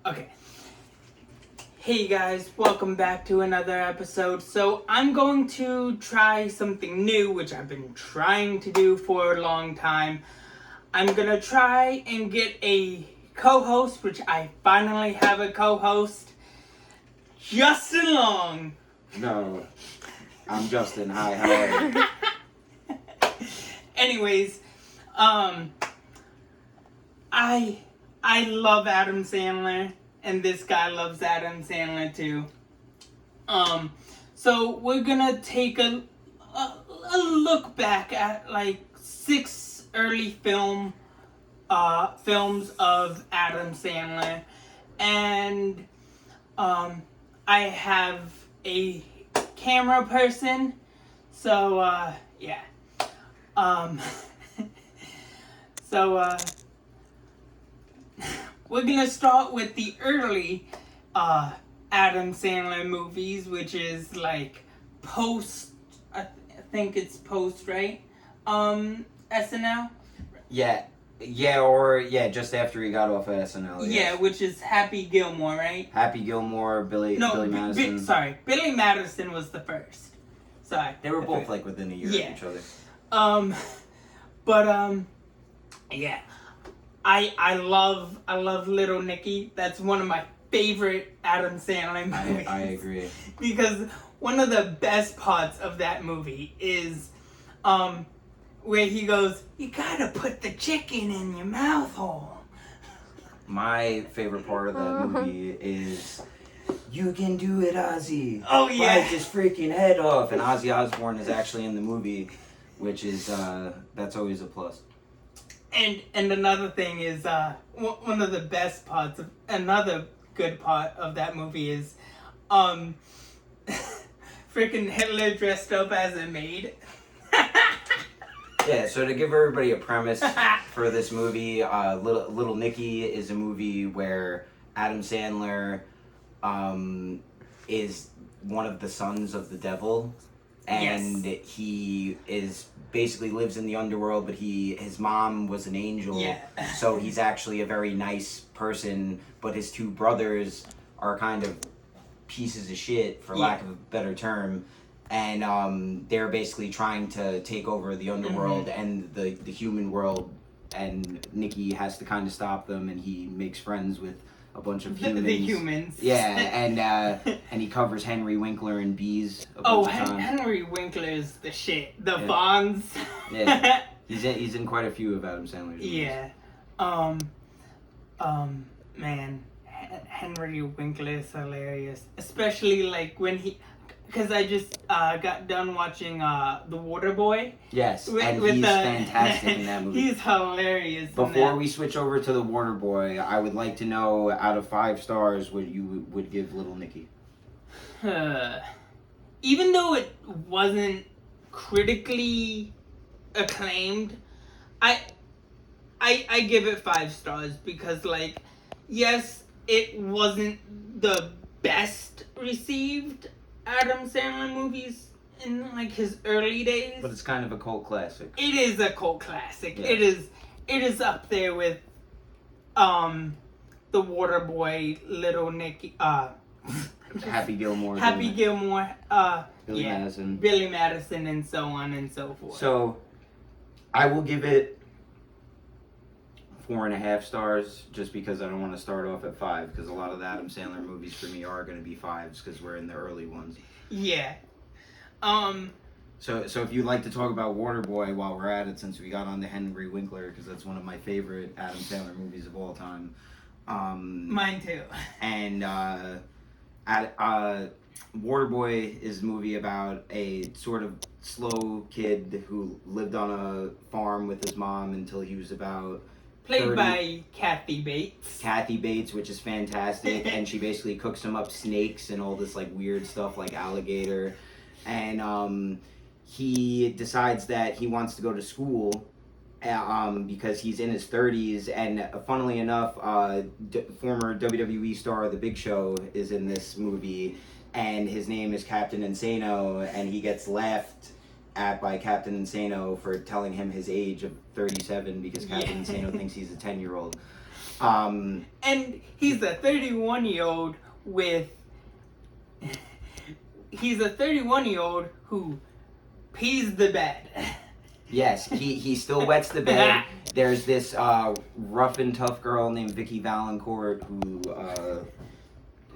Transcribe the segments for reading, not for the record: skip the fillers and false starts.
Okay. Hey guys, welcome back to another episode. So I'm going to try something new, which I've been trying to do for a long time. I'm gonna try and get a co-host, which I finally have a co-host. Justin Long. No, I'm Justin. Hi, how are you? Anyways, I love Adam Sandler, and this guy loves Adam Sandler too. So we're gonna take a look back at like 6 early films of Adam Sandler, and I have a camera person, so yeah. So we're gonna start with the early Adam Sandler movies, which is like post. I think it's post, right? SNL. Yeah, just after he got off of SNL. Yeah, which is Happy Gilmore, right? Happy Gilmore, Billy Madison. Billy Madison was the first. Sorry. They were both like within a year of each other. Yeah. I love Little Nicky. That's one of my favorite Adam Sandler movies. I agree. Because one of the best parts of that movie is where he goes, "You gotta put the chicken in your mouth hole." My favorite part of that movie is, "You can do it, Ozzy." Oh yeah. Bite his freaking head off. And Ozzy Osbourne is actually in the movie, which is that's always a plus. And another thing is one of the best parts of another good part of that movie is freaking Hitler dressed up as a maid. Yeah, so to give everybody a premise for this movie, Little Nicky is a movie where Adam Sandler is one of the sons of the devil, and he is basically lives in the underworld, but his mom was an angel, so he's actually a very nice person, but his two brothers are kind of pieces of shit, for lack of a better term. And they're basically trying to take over the underworld and the human world, and Nicky has to kind of stop them, and he makes friends with a bunch of humans. The humans. Yeah, and he covers Henry Winkler and bees a bunch of times. Henry Winkler is the shit. The Bonds. Yeah, he's in quite a few of Adam Sandler's movies. Yeah. Man, Henry Winkler is hilarious. Especially like when he... Because I just got done watching The Waterboy. Yes, he's fantastic in that movie. He's hilarious. Before we switch over to The Waterboy, I would like to know, out of 5 stars, what you would give Little Nicky. Even though it wasn't critically acclaimed, I give it 5 stars because, like, yes, it wasn't the best received Adam Sandler movies in like his early days, but it's kind of a cult classic. It is a cult classic. Yeah. It is up there with The Waterboy, Little Nicky, Happy Gilmore, Billy Madison, and so on and so forth. So I will give it 4.5 stars, just because I don't want to start off at 5, because a lot of the Adam Sandler movies for me are going to be 5s because we're in the early ones. Yeah. So if you'd like to talk about Waterboy while we're at it, since we got on to Henry Winkler, because that's one of my favorite Adam Sandler movies of all time. Mine too. And Waterboy is a movie about a sort of slow kid who lived on a farm with his mom until he was about... Played by Kathy Bates. Kathy Bates, which is fantastic, and she basically cooks him up snakes and all this like weird stuff like alligator, and he decides that he wants to go to school because he's in his 30s, and funnily enough, former WWE star The Big Show is in this movie, and his name is Captain Insano, and he gets laughed at by Captain Insano for telling him his age of 37 because Captain Insano thinks he's a 10-year-old. And he's a 31-year-old with. He's a 31-year-old who pees the bed. Yes, he still wets the bed. There's this rough and tough girl named Vicky Valancourt who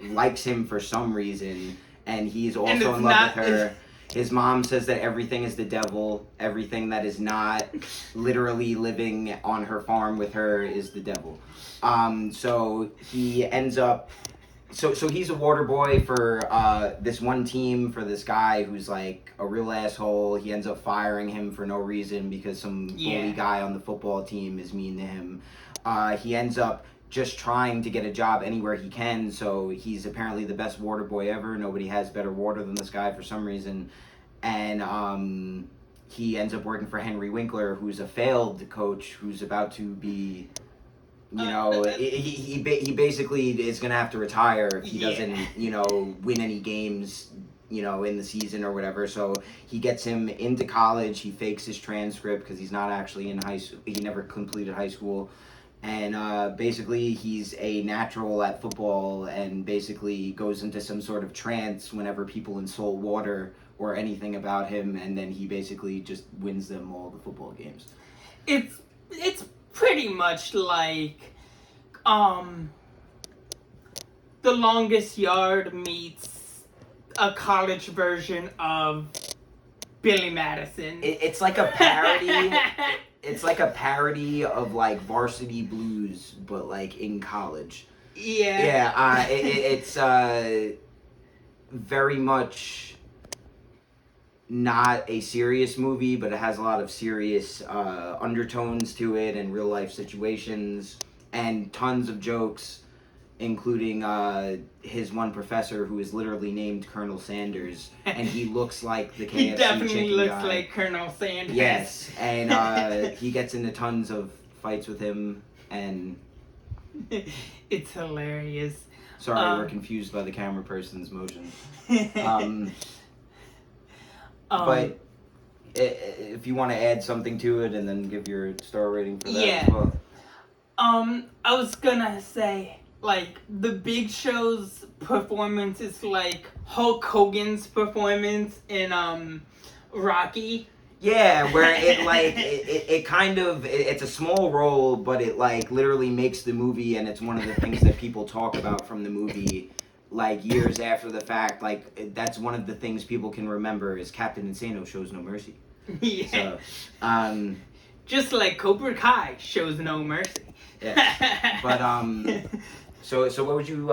likes him for some reason, and he's also in love with her. His mom says that everything is the devil. Everything that is not literally living on her farm with her is the devil. So he ends up. So he's a water boy for this one team for this guy who's like a real asshole. He ends up firing him for no reason because some bully guy on the football team is mean to him. He ends up just trying to get a job anywhere he can, so he's apparently the best water boy ever. Nobody has better water than this guy for some reason. And he ends up working for Henry Winkler, who's a failed coach who's about to be... You know, he basically is going to have to retire if he doesn't, you know, win any games, you know, in the season or whatever. So he gets him into college. He fakes his transcript because he's not actually in high school. He never completed high school. And basically he's a natural at football and basically goes into some sort of trance whenever people insult water or anything about him. And then he basically just wins them all the football games. It's pretty much like The Longest Yard meets a college version of Billy Madison. It's like a parody. It's like a parody of like Varsity Blues, but like in college. Yeah. It's very much not a serious movie, but it has a lot of serious undertones to it and real life situations and tons of jokes, including his one professor who is literally named Colonel Sanders, and he looks like the KFC He definitely chicken looks guy. like Colonel Sanders. Yes, and he gets into tons of fights with him, and it's hilarious. Sorry, we're confused by the camera person's motions. But if you want to add something to it and then give your star rating for that as well. I was gonna say, like, the Big Show's performance is like Hulk Hogan's performance in Rocky. Yeah, where it like it kind of it's a small role, but it like literally makes the movie, and it's one of the things that people talk about from the movie like years after the fact. Like that's one of the things people can remember is Captain Insano shows no mercy. Yeah. So, just like Cobra Kai shows no mercy. Yeah. But so what would you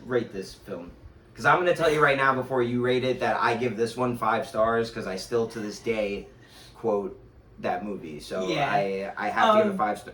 rate this film? Because I'm gonna tell you right now before you rate it that I give this one 5 stars because I still to this day quote that movie. So I have to give it 5 stars.